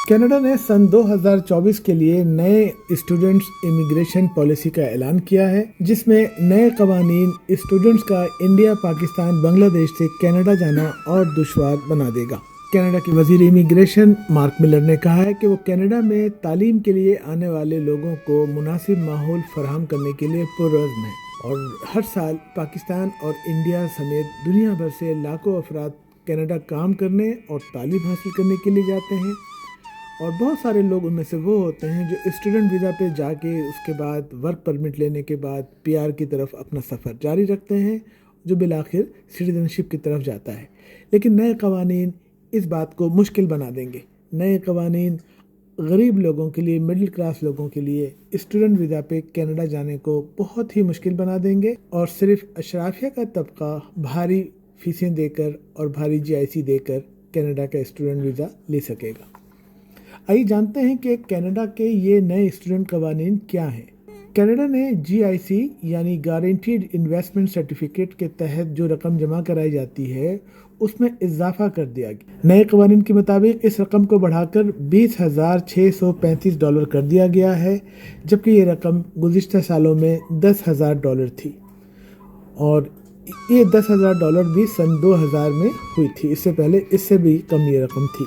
Canada ने सन 2024 के लिए नए स्टूडेंट्स इमिग्रेशन पॉलिसी का ऐलान किया है, जिसमें नए कवानीन स्टूडेंट्स का इंडिया, पाकिस्तान, बांग्लादेश से कनाडा जाना और दुश्वार बना देगा। कनाडा के वजीर इमिग्रेशन मार्क मिलर ने कहा है कि वो कनाडा में तालीम के लिए आने वाले लोगों को मुनासिब माहौल फराहम करने के लिए पुरअज़्म है और हर साल पाकिस्तान और इंडिया समेत दुनिया भर से लाखों अफराद कनाडा काम करने और तालीम हासिल करने के लिए जाते हैं। और बहुत सारे लोग उनमें से वो होते हैं जो स्टूडेंट वीज़ा पे जाके उसके बाद वर्क परमिट लेने के बाद पीआर की तरफ अपना सफ़र जारी रखते हैं, जो बिलाखिर सिटीजनशिप की तरफ जाता है। लेकिन नए कवानीन इस बात को मुश्किल बना देंगे। नए कवानीन गरीब लोगों के लिए, मिडिल क्लास लोगों के लिए स्टूडेंट वीज़ा पे कनाडा जाने को बहुत ही मुश्किल बना देंगे और सिर्फ अशराफिया का तबका भारी फीसें देकर और भारी GIC देकर कनाडा का स्टूडेंट वीज़ा ले सकेगा। आइए जानते हैं कि कनाडा के ये नए स्टूडेंट कवानीन क्या हैं। कनाडा ने GIC यानी गारंटीड इन्वेस्टमेंट सर्टिफिकेट के तहत जो रकम जमा कराई जाती है उसमें इजाफा कर दिया गया। नए कवानीन के मुताबिक इस रकम को बढ़ाकर $20,635 कर दिया गया है, जबकि ये रकम गुज़िश्ता सालों में $10,000 थी और ये $10,000 भी सन 2000 में हुई थी। इससे पहले इससे भी कम ये रकम थी।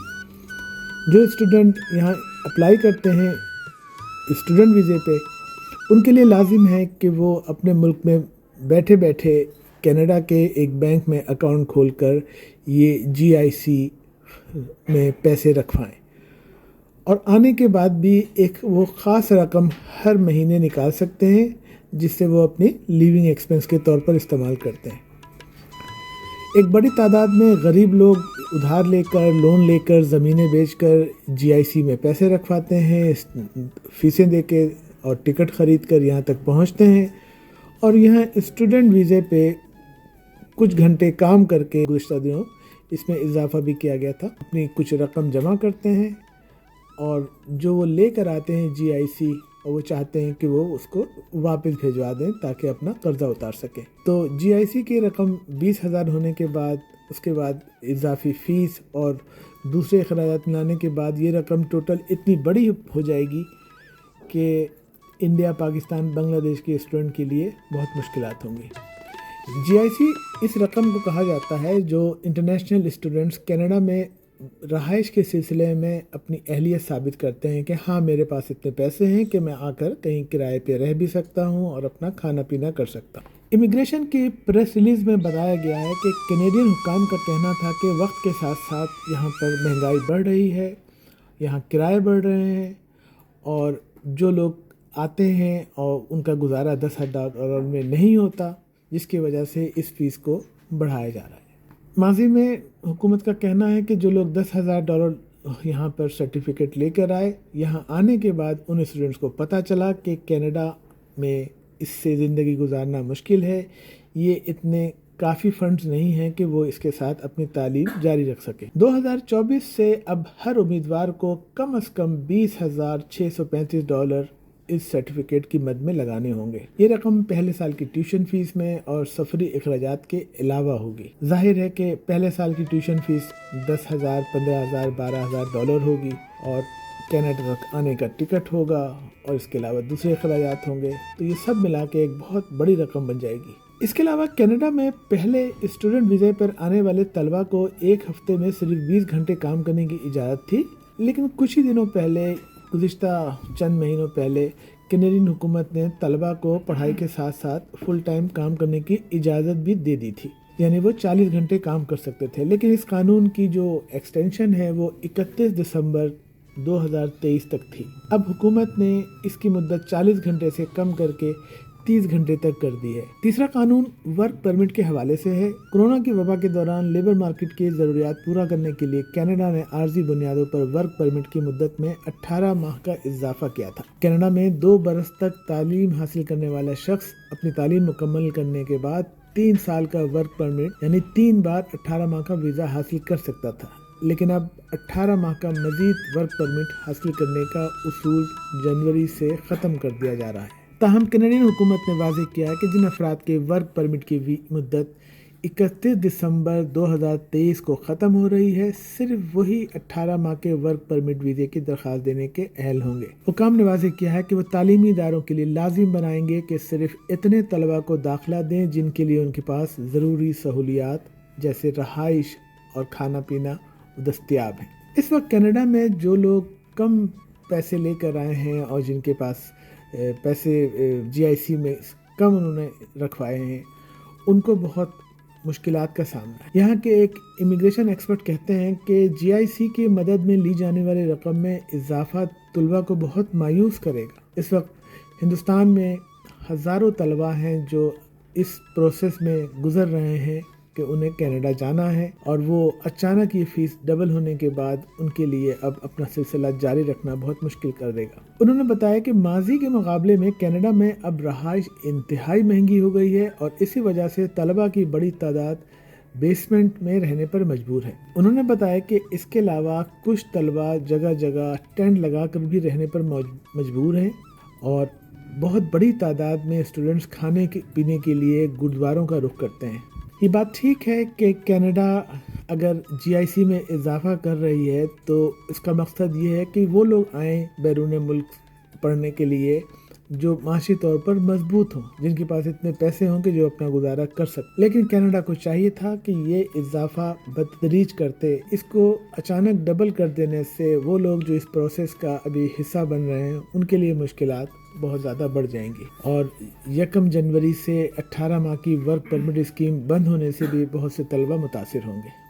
जो स्टूडेंट यहाँ अप्लाई करते हैं स्टूडेंट वीज़े पे, उनके लिए लाजिम है कि वो अपने मुल्क में बैठे बैठे कनाडा के एक बैंक में अकाउंट खोलकर ये GIC में पैसे रखवाएं और आने के बाद भी एक वो ख़ास रकम हर महीने निकाल सकते हैं, जिससे वो अपनी लिविंग एक्सपेंस के तौर पर इस्तेमाल करते हैं। एक बड़ी तादाद में गरीब लोग उधार लेकर, लोन लेकर, ज़मीनें बेचकर GIC में पैसे रखवाते हैं, फीसें देके और टिकट ख़रीद कर यहाँ तक पहुँचते हैं और यहाँ स्टूडेंट वीज़े पे कुछ घंटे काम करके गुज़िश्ता दिनों इसमें इजाफा भी किया गया था, अपनी कुछ रकम जमा करते हैं और जो वो लेकर आते हैं GIC और वो चाहते हैं कि वो उसको वापस भिजवा दें ताकि अपना कर्जा उतार सकें। तो GIC की रकम 20,000 होने के बाद, उसके बाद इजाफी फ़ीस और दूसरे अखराजात मिलाने के बाद ये रकम टोटल इतनी बड़ी हो जाएगी कि इंडिया, पाकिस्तान, बांग्लादेश के स्टूडेंट के लिए बहुत मुश्किलात होंगी। GIC इस रकम को कहा जाता है जो इंटरनेशनल स्टूडेंट्स कनाडा में रहाइश के सिलसिले में अपनी अहलियत साबित करते हैं कि हाँ, मेरे पास इतने पैसे हैं कि मैं आकर कहीं किराए पे रह भी सकता हूँ और अपना खाना पीना कर सकता हूँ। इमिग्रेशन की प्रेस रिलीज़ में बताया गया है कि कैनेडियन हुक्काम का कहना था कि वक्त के साथ साथ यहाँ पर महंगाई बढ़ रही है, यहाँ किराए बढ़ रहे हैं और जो लोग आते हैं और उनका गुजारा $10,000 में नहीं होता, जिसकी वजह से इस फ़ीस को बढ़ाया जा रहा है। माजी में हुकूमत का कहना है कि जो लोग $10,000 यहाँ पर सर्टिफिकेट लेकर आए, यहाँ आने के बाद उन स्टूडेंट्स को पता चला कि कनाडा में इससे ज़िंदगी गुजारना मुश्किल है, ये इतने काफ़ी फंड्स नहीं हैं कि वो इसके साथ अपनी तालीम जारी रख सकें। 2024 से अब हर उम्मीदवार को कम से कम $20,635 इस सर्टिफिकेट की मद में लगाने होंगे। ये रकम पहले साल की ट्यूशन फीस में और सफरी अखराजात के अलावा होगी। जाहिर है कि पहले साल की ट्यूशन फीस $10,000, $15,000, $12,000 होगी और कनाडा तक आने का टिकट होगा और इसके अलावा दूसरे अखराजात होंगे, तो ये सब मिला के एक बहुत बड़ी रकम बन जाएगी। इसके अलावा कनाडा में पहले स्टूडेंट वीज़े पर आने वाले तलबा को एक हफ्ते में सिर्फ 20 घंटे काम करने की इजाज़त थी, लेकिन कुछ ही दिनों पहले, गुज़िश्ता चंद महीनों पहले, कैनेडियन हुकूमत ने तलबा को पढ़ाई के साथ साथ फुल टाइम काम करने की इजाज़त भी दे दी थी, यानी वो 40 घंटे काम कर सकते थे। लेकिन इस कानून की जो एक्सटेंशन है वो 31 दिसंबर 2023 तक थी। अब हुकूमत ने इसकी मुद्दत 40 घंटे से कम करके 30 घंटे तक कर दी है। तीसरा कानून वर्क परमिट के हवाले से है। कोरोना की वबा के दौरान लेबर मार्केट की ज़रूरियात पूरा करने के लिए कनाडा ने आर्जी बुनियादों पर वर्क परमिट की मुद्दत में 18 माह का इजाफा किया था। कनाडा में 2 बरस तक तालीम हासिल करने वाला शख्स अपनी तालीम मुकम्मल करने के बाद 3 साल का वर्क परमिट यानी 3 बार 18 माह का वीज़ा हासिल कर सकता था, लेकिन अब 18 माह का मजीद वर्क परमिट हासिल करने का उसूल जनवरी से ख़त्म कर दिया जा रहा है। ताहम कैनेडियन हुकूमत ने वाज़ेह किया है कि जिन अफराद के वर्क परमिट की मुद्दत 31 दिसंबर 2023 को ख़त्म हो रही है, सिर्फ वही 18 माह के वर्क परमिट वीज़े की दरख्वास्त देने के अहल होंगे। हुकाम ने वाज़ेह किया है कि वो तालीमी इदारों के लिए लाजिम बनाएंगे कि सिर्फ इतने तलबा को दाखिला दें जिनके लिए उनके पास ज़रूरी सहूलियात जैसे रहाइश और खाना पीना दस्तयाब हैं। इस वक्त कनाडा में जो लोग कम पैसे लेकर आए हैं और जिनके पास पैसे GIC में कम उन्होंने रखवाए हैं, उनको बहुत मुश्किलात का सामना है। यहाँ के एक इमिग्रेशन एक्सपर्ट कहते हैं कि GIC की मदद में ली जाने वाली रकम में इजाफा तलबा को बहुत मायूस करेगा। इस वक्त हिंदुस्तान में हज़ारों तलबा हैं जो इस प्रोसेस में गुजर रहे हैं कि उन्हें कनाडा जाना है, और वो अचानक ये फ़ीस डबल होने के बाद उनके लिए अब अपना सिलसिला जारी रखना बहुत मुश्किल कर देगा। उन्होंने बताया कि माजी के मुकाबले में कनाडा में अब रहाइश इंतहाई महंगी हो गई है और इसी वजह से तलबा की बड़ी तादाद बेसमेंट में रहने पर मजबूर है। उन्होंने बताया कि इसके अलावा कुछ तलबा जगह जगह टेंट लगा कर भी रहने पर मजबूर हैं और बहुत बड़ी तादाद में स्टूडेंट्स खाने पीने के लिए गुरुद्वारों का रुख करते हैं। ये बात ठीक है कि कनाडा अगर GIC में इजाफा कर रही है तो इसका मकसद ये है कि वो लोग आएँ बैरून मुल्क पढ़ने के लिए जो माशी तौर पर मजबूत हों, जिनके पास इतने पैसे हों कि जो अपना गुजारा कर सकते। लेकिन कनाडा को चाहिए था कि ये इजाफा बतदरीज करते, इसको अचानक डबल कर देने से वो लोग जो इस प्रोसेस का अभी हिस्सा बन रहे हैं उनके लिए मुश्किलात बहुत ज़्यादा बढ़ जाएंगी और 1 जनवरी से 18 माह की वर्क परमिट स्कीम बंद होने से भी बहुत से तलबा मुतासिर होंगे।